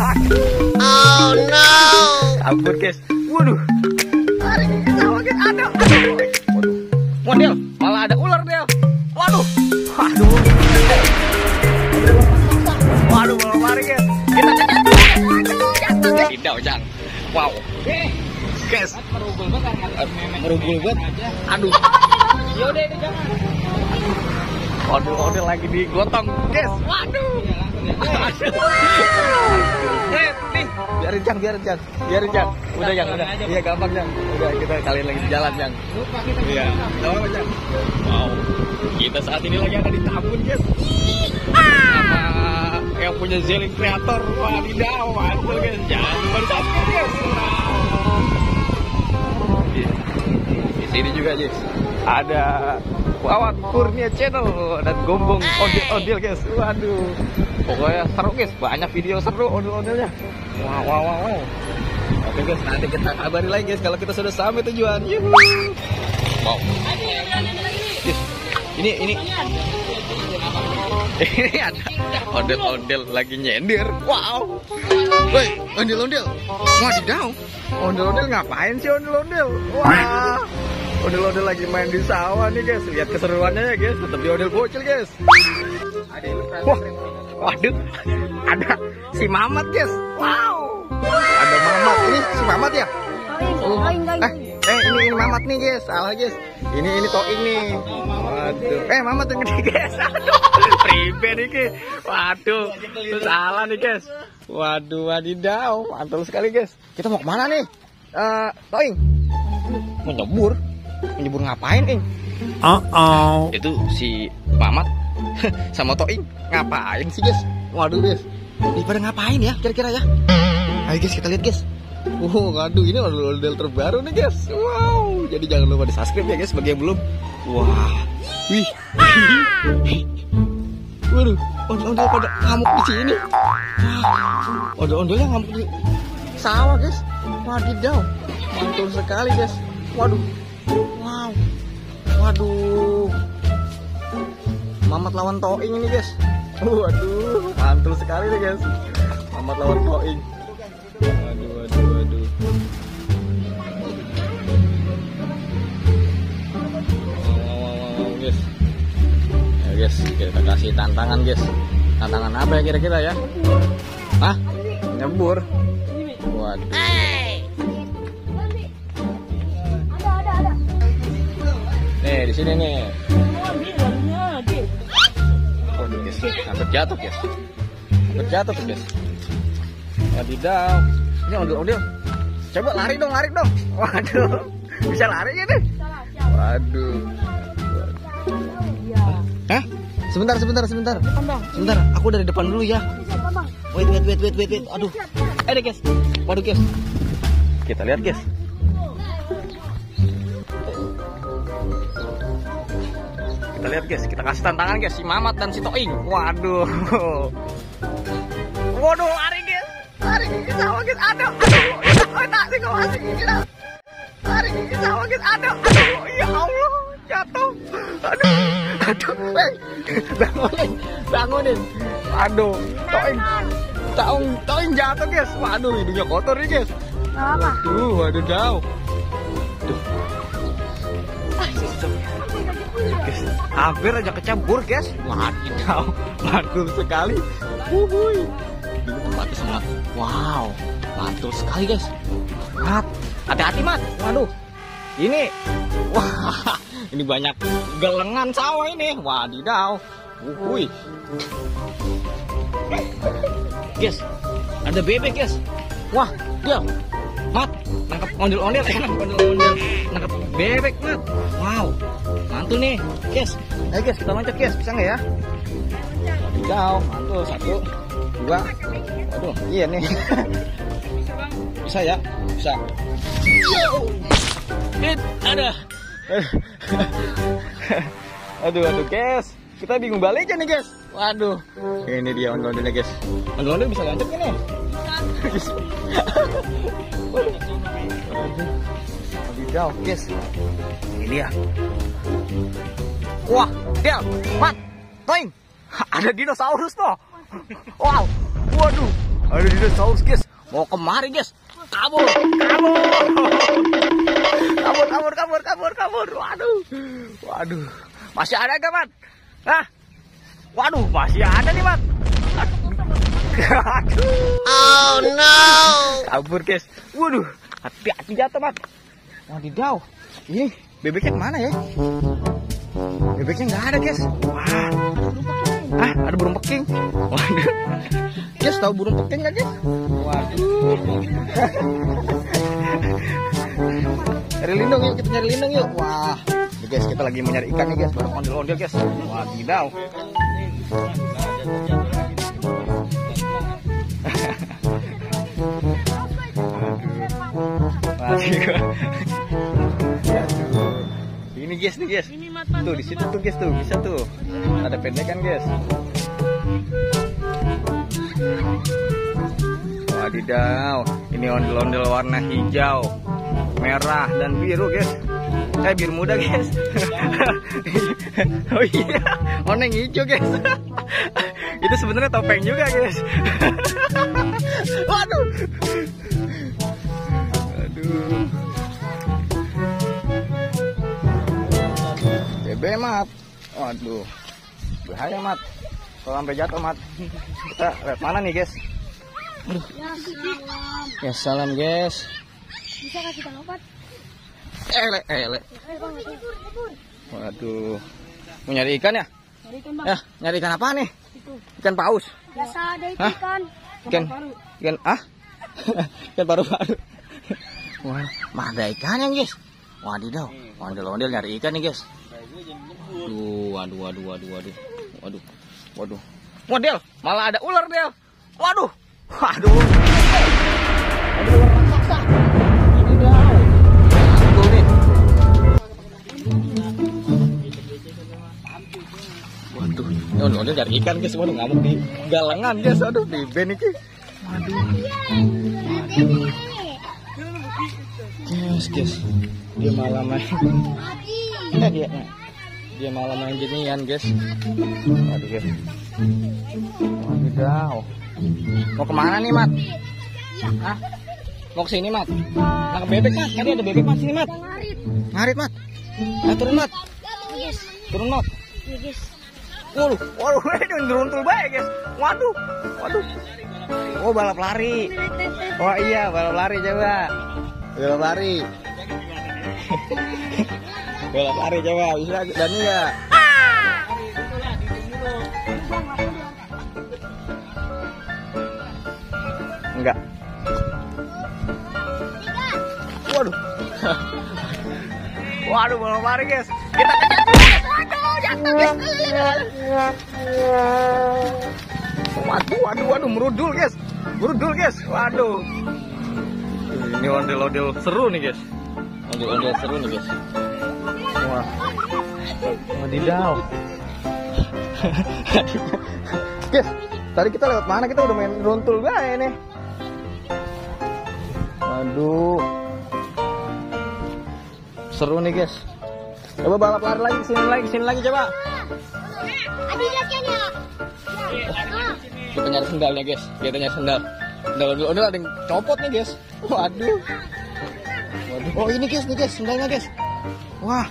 Oh no. Ampun guys. Waduh. Lari ke sawah guys. Ada. Waduh. Model. Malah ada ular Del. Waduh. Waduh. Waduh malah lari guys. Kita jatuh. Tidak Jang. Wow. Guys. Merugul banget. Aduh. Yaudah ini jangan. Waduh, lagi digotong, guys. Waduh. Nih, biarin Jang. Udah Jang, udah. Iya gampang Jang. Udah kita kalian lagi jalan Jang. Iya. Tahu Jang. Wow. Kita saat ini lagi ada di Tambun, guys. Sama yang punya Zeling Creator. Wadidaw, mantul guys. Jangan baru subscribe guys. Di sini juga guys. Ada Wawan Kurnia Channel dan Gombong Ondel guys. Waduh. Pokoknya seru guys, banyak video seru ondel-ondelnya. Wow. Oke guys, nanti kita kabari lagi guys kalau kita sudah sampai tujuan. Yuhu. Wow. Guys, ini ada ondel-ondel lagi nyender. Wow. Woi, ondel-ondel. Wadidaw. Ondel-ondel ngapain sih ondel-ondel? Wah. Ondel-ondel lagi main di sawah nih guys. Lihat keseruannya ya guys. Tetap di ondel bocil guys. Wah, waduh. Ada si Mamat guys. Wow. Ada Mamat. Ini si Mamat ya? Ini Mamat nih guys. Salah guys. Ini Toing nih. Waduh. Mamat yang gede guys. Aduh. Pribe nih guys. Waduh. Salah nih guys. Waduh, wadidaw. Mantul sekali guys. Kita mau kemana nih? Toing. Mau nyebur. Menyebur ngapain, Ing? Itu si Mamat sama Toing ngapain sih, guys? Waduh, guys. Ini pada ngapain ya, kira-kira ya? Ayo, guys, kita lihat, guys. Waduh, ini ondel-ondel terbaru nih, guys. Wow. Jadi jangan lupa di-subscribe ya, guys, bagi yang belum. Wah. Wih. Waduh, ondel-ondel pada ngamuk di sini. Wah. Ondel-ondelnya ngamuk di sawah, guys. Wadidaw. Mantul sekali, guys. Waduh. Wow. Waduh. Mamat lawan Toing ini guys. Waduh, mantul sekali nih guys. Mamat lawan Toing. Waduh. Wow guys. Ya guys, kita kasih tantangan guys. Tantangan apa ya kira-kira ya? Hah? Nyebur. Waduh. Nih di sini nih. Oh guys, hampir jatuh guys. Guys. Wadidaw. Ini ondel-ondel. Coba lari dong. Waduh. Bisa lari ya deh. Waduh. Hah? Sebentar. Sebentar, aku dari depan dulu ya. Wait. Aduh. Deh guys. Waduh guys. Kita lihat guys. Kita lihat guys, kita kasih tantangan guys, si Mamat dan si Toing. Waduh, lari guys, lari ke sawah guys, aduh, tak sih kau asik gitu. Lari ke sawah guys, aduh, ya Allah, jatuh, aduh, bangunin, aduh, Toing jatuh guys, waduh, hidungnya kotor nih guys. Waduh, guys, hampir aja kecampur guys. Wadidaw, mantul sekali. Ini tempatnya sangat wow, mantul sekali guys. Mat, hati-hati Mat. Waduh, ini wah, ini banyak gelengan sawah ini. Wadidaw. Guys, ada bebek guys. Wah, dia Mat, nangkep ondel-ondel, nangkep bebek Mat. Wow, mantul nih guys. Ayo guys, kita loncat guys, bisa nggak ya? Wadidaw, mantul. 1, 2. Waduh, iya nih. Bisa ya? Bisa. Ada. Aduh guys, kita bingung baliknya nih guys. Waduh, ini dia ondel-ondelnya guys. Ondel-ondel bisa loncat kan nih? Bisa. Wadidaw guys, ini dia. Wah, Del, Mat, Toing, ada dinosaurus tuh. Wow, waduh, Ada dinosaurus guys. Mau kemari guys. Kabur. Waduh. Masih ada gak, Mat? Hah? Waduh, masih ada nih, Mat. Aduh. Oh no. Kabur guys. Waduh, hati-hati jatuh, Mat. Wadidaw. Ini bebeknya kemana ya? Bebeknya nggak ada guys. Wah. Ada burung peking. Waduh. Guys, tahu burung peking nggak guys? Waduh. Cari lindung yuk, kita nyari lindung yuk. Wah. Nih, guys, kita lagi mau nyari ikan nih guys. Baru ondel-ondel guys. Wadidaw. Ini guys, nih guys. Tuh di situ tuh guys, tuh bisa tuh. Ada pendekan guys. Wadidaw, ini ondel-ondel warna hijau, merah dan biru guys. Biru muda guys. Oh iya, warna yang hijau guys. Itu sebenarnya topeng juga guys. Waduh. Aduh. Bebe Mat. Waduh. Bahaya Mat. Kalau sampai jatuh Mat. Kita lihat mana nih guys? Ya salam guys. Bisa kasih tanggapan? Ele. Waduh. Mau nyari ikan ya? Nyari ikan, Bang. Ya, nyari ikan apa nih? Itu. Ikan paus. Biasa ada itu Hah? ikan. Ikan ikan paru-paru. Wah, mah ada ikannya guys. Wadidaw. Ondel-ondel nyari ikan nih guys. Waduh. Model, malah ada ular Del. Waduh. Ada ular raksasa. Wadidaw. Mantul nih. Waduh, ondel-ondel nyari ikan guys. Waduh, ngamuk di galangan guys. Aduh, di ben iki. Waduh. Guys. Dia malah main. Dia malah main ginian guys. Waduh guys. Wadidaw. Mau kemana nih Mat? Hah? Mau kesini Mat? Nangkep bebek Mat? Tadi ada bebek Mat sini Mat. Ngarit Mat. Turun Mat. Turun Mat. Waduh, ini ngeruntul baik guys. Waduh. Oh, balap lari. Oh iya, balap lari coba. Balap lari. Balap lari coba, bisa dan enggak? Enggak. Waduh, balap lari guys. Kita jatuh guys. Waduh, merudul guys. Waduh. Ini ondel-ondel seru nih guys. Wah. Wadidaw. Guys, tadi kita lewat mana? Kita udah main runtul bae nih. Waduh. Seru nih guys. Coba balap lari lagi, sini lagi coba. Kita nyari sendalnya guys. Sendal ada yang copot nih guys. Waduh. Oh ini guys, sendalnya guys. Wah.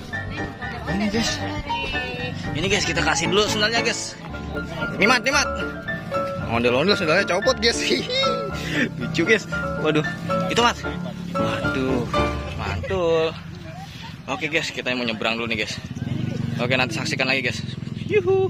Ini guys, kita kasih dulu sendalnya guys. Nih Mat. Ondel-ondel sendalnya copot guys. Lucu guys. Waduh. Itu Mat. Waduh. Mantul. Oke guys, kita mau nyebrang dulu nih guys. Oke, nanti saksikan lagi guys. Yuhu.